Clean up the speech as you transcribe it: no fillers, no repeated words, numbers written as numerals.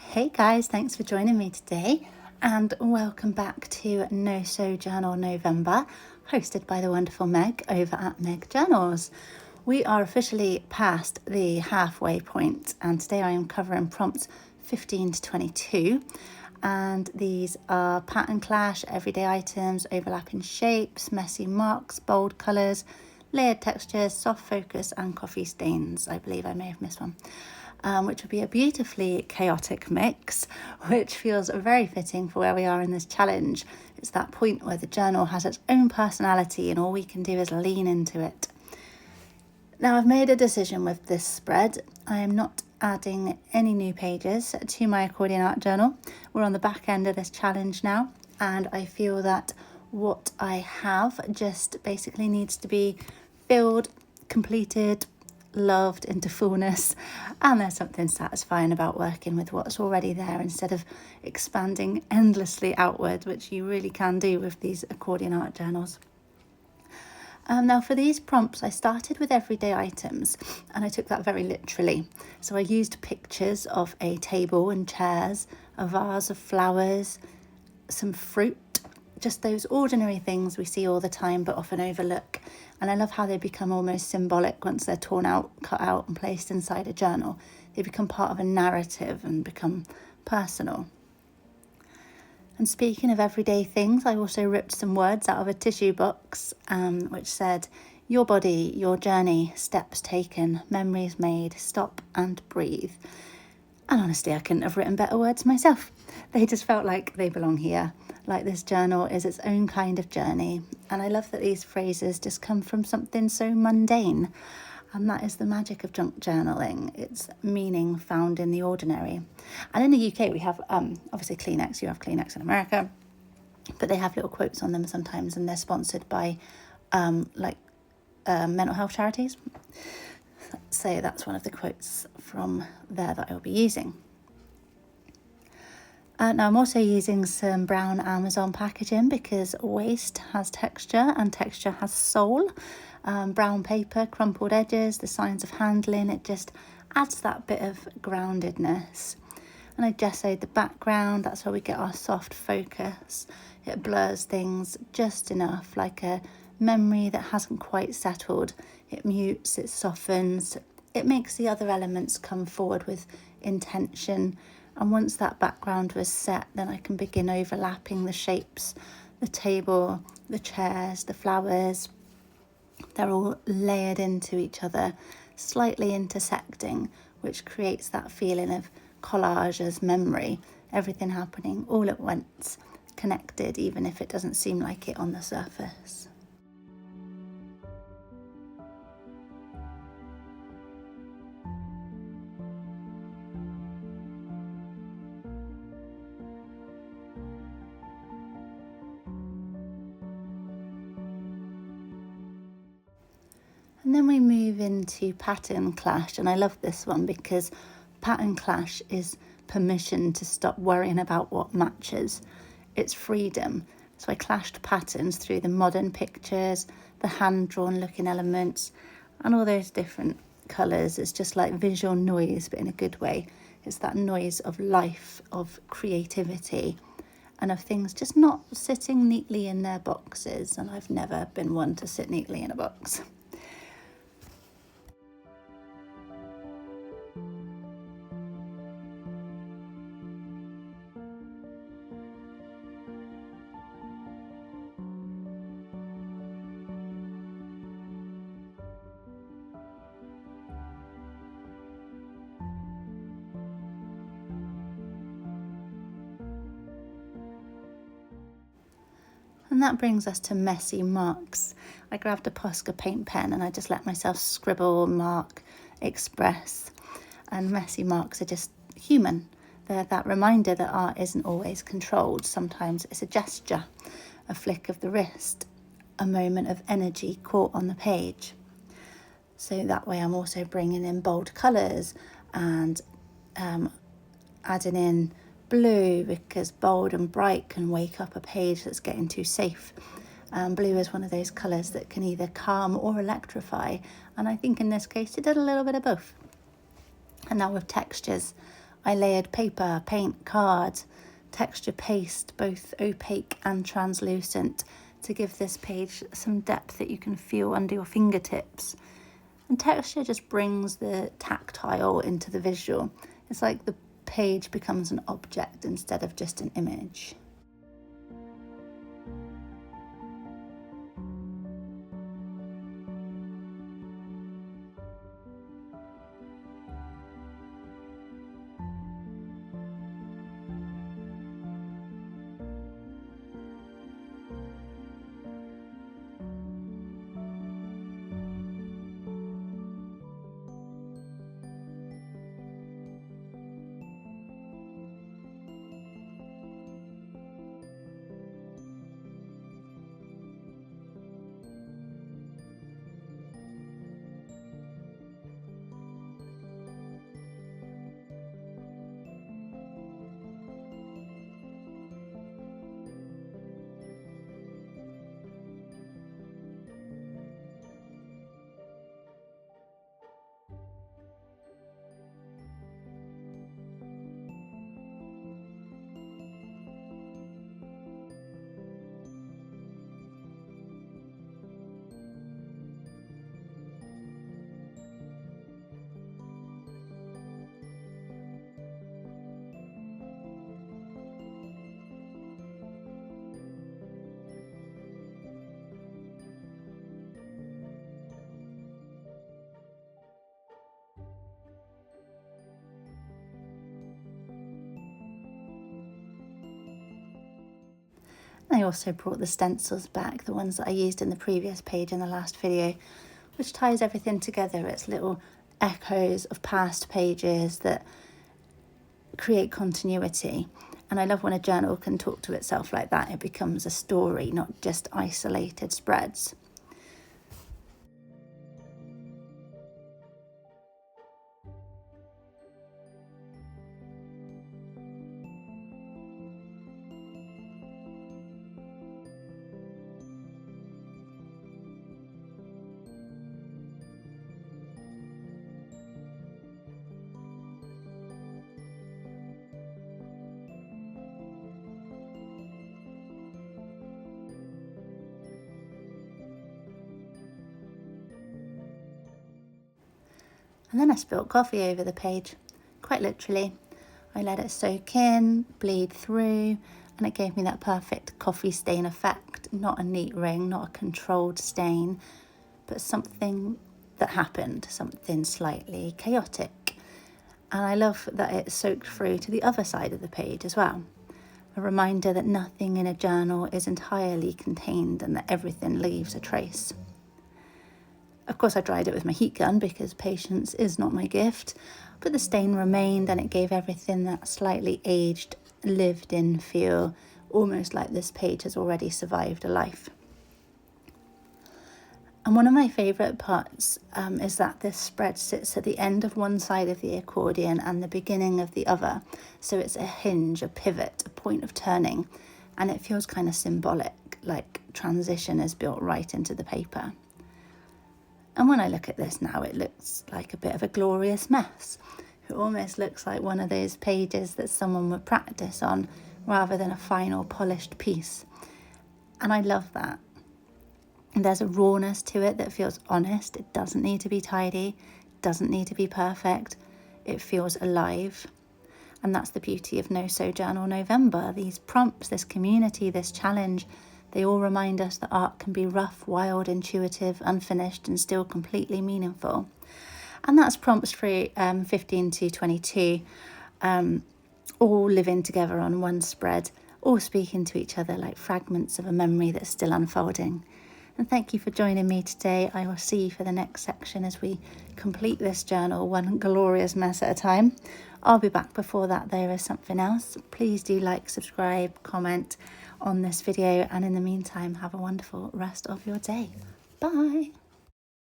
Hey guys, thanks for joining me today and welcome back to No Sew Journal November, hosted by the wonderful Meg over at Meg Journals. We are officially past the halfway point and today I am covering prompts 15 to 22 and these are pattern clash, everyday items, overlapping shapes, messy marks, bold colours, layered textures, soft focus and coffee stains. I believe I may have missed one. Which would be a beautifully chaotic mix, which feels very fitting for where we are in this challenge. It's that point where the journal has its own personality and all we can do is lean into it. Now I've made a decision with this spread. I am not adding any new pages to my accordion art journal. We're on the back end of this challenge now, and I feel that what I have just basically needs to be filled, completed, loved into fullness, and there's something satisfying about working with what's already there instead of expanding endlessly outward, which you really can do with these accordion art journals. Now for these prompts I started with everyday items and I took that very literally. So I used pictures of a table and chairs, a vase of flowers, some fruit, just those ordinary things we see all the time but often overlook. And I love how they become almost symbolic once they're torn out, cut out and placed inside a journal. They become part of a narrative and become personal. And speaking of everyday things, I also ripped some words out of a tissue box which said, your body, your journey, steps taken, memories made, stop and breathe. And honestly, I couldn't have written better words myself. They just felt like they belong here, like this journal is its own kind of journey. And I love that these phrases just come from something so mundane. And that is the magic of junk journaling. It's meaning found in the ordinary. And in the UK, we have obviously Kleenex. You have Kleenex in America, but they have little quotes on them sometimes, and they're sponsored by mental health charities. So that's one of the quotes from there that I'll be using. Now I'm also using some brown Amazon packaging because waste has texture and texture has soul. Brown paper, crumpled edges, the signs of handling, it just adds that bit of groundedness. And I gessoed the background, that's where we get our soft focus. It blurs things just enough, like a memory that hasn't quite settled. It mutes, it softens, it makes the other elements come forward with intention. And once that background was set, then I can begin overlapping the shapes, the table, the chairs, the flowers. They're all layered into each other, slightly intersecting, which creates that feeling of collage as memory, everything happening all at once, connected, even if it doesn't seem like it on the surface. And then we move into pattern clash, and I love this one because pattern clash is permission to stop worrying about what matches. It's freedom. So I clashed patterns through the modern pictures, the hand-drawn looking elements, and all those different colours. It's just like visual noise, but in a good way. It's that noise of life, of creativity, and of things just not sitting neatly in their boxes. And I've never been one to sit neatly in a box. And that brings us to messy marks. I grabbed a Posca paint pen and I just let myself scribble, mark, express. And messy marks are just human. They're that reminder that art isn't always controlled. Sometimes it's a gesture, a flick of the wrist, a moment of energy caught on the page. So that way I'm also bringing in bold colours and adding in blue because bold and bright can wake up a page that's getting too safe. Blue is one of those colours that can either calm or electrify, and I think in this case it did a little bit of both. And now with textures, I layered paper, paint, card, texture paste, both opaque and translucent, to give this page some depth that you can feel under your fingertips. And texture just brings the tactile into the visual. It's like the page becomes an object instead of just an image. I also brought the stencils back, the ones that I used in the previous page in the last video, which ties everything together. It's little echoes of past pages that create continuity. And I love when a journal can talk to itself like that. It becomes a story, not just isolated spreads. And then I spilt coffee over the page, quite literally. I let it soak in, bleed through, and it gave me that perfect coffee stain effect. Not a neat ring, not a controlled stain, but something that happened, something slightly chaotic. And I love that it soaked through to the other side of the page as well. A reminder that nothing in a journal is entirely contained and that everything leaves a trace. Of course, I dried it with my heat gun because patience is not my gift, but the stain remained and it gave everything that slightly aged, lived-in feel, almost like this page has already survived a life. And one of my favourite parts is that this spread sits at the end of one side of the accordion and the beginning of the other. So it's a hinge, a pivot, a point of turning, and it feels kind of symbolic, like transition is built right into the paper. And when I look at this now, it looks like a bit of a glorious mess. It almost looks like one of those pages that someone would practice on rather than a final polished piece. And I love that. And there's a rawness to it that feels honest. It doesn't need to be tidy, doesn't need to be perfect. It feels alive. And that's the beauty of No Sew Journal November. These prompts, this community, this challenge, they all remind us that art can be rough, wild, intuitive, unfinished, and still completely meaningful. And that's prompts for 15 to 22, all living together on one spread, all speaking to each other like fragments of a memory that's still unfolding. And thank you for joining me today. I will see you for the next section as we complete this journal, one glorious mess at a time. I'll be back before that. There is something else. Please do like, subscribe, comment on this video, and in the meantime, have a wonderful rest of your day. Bye.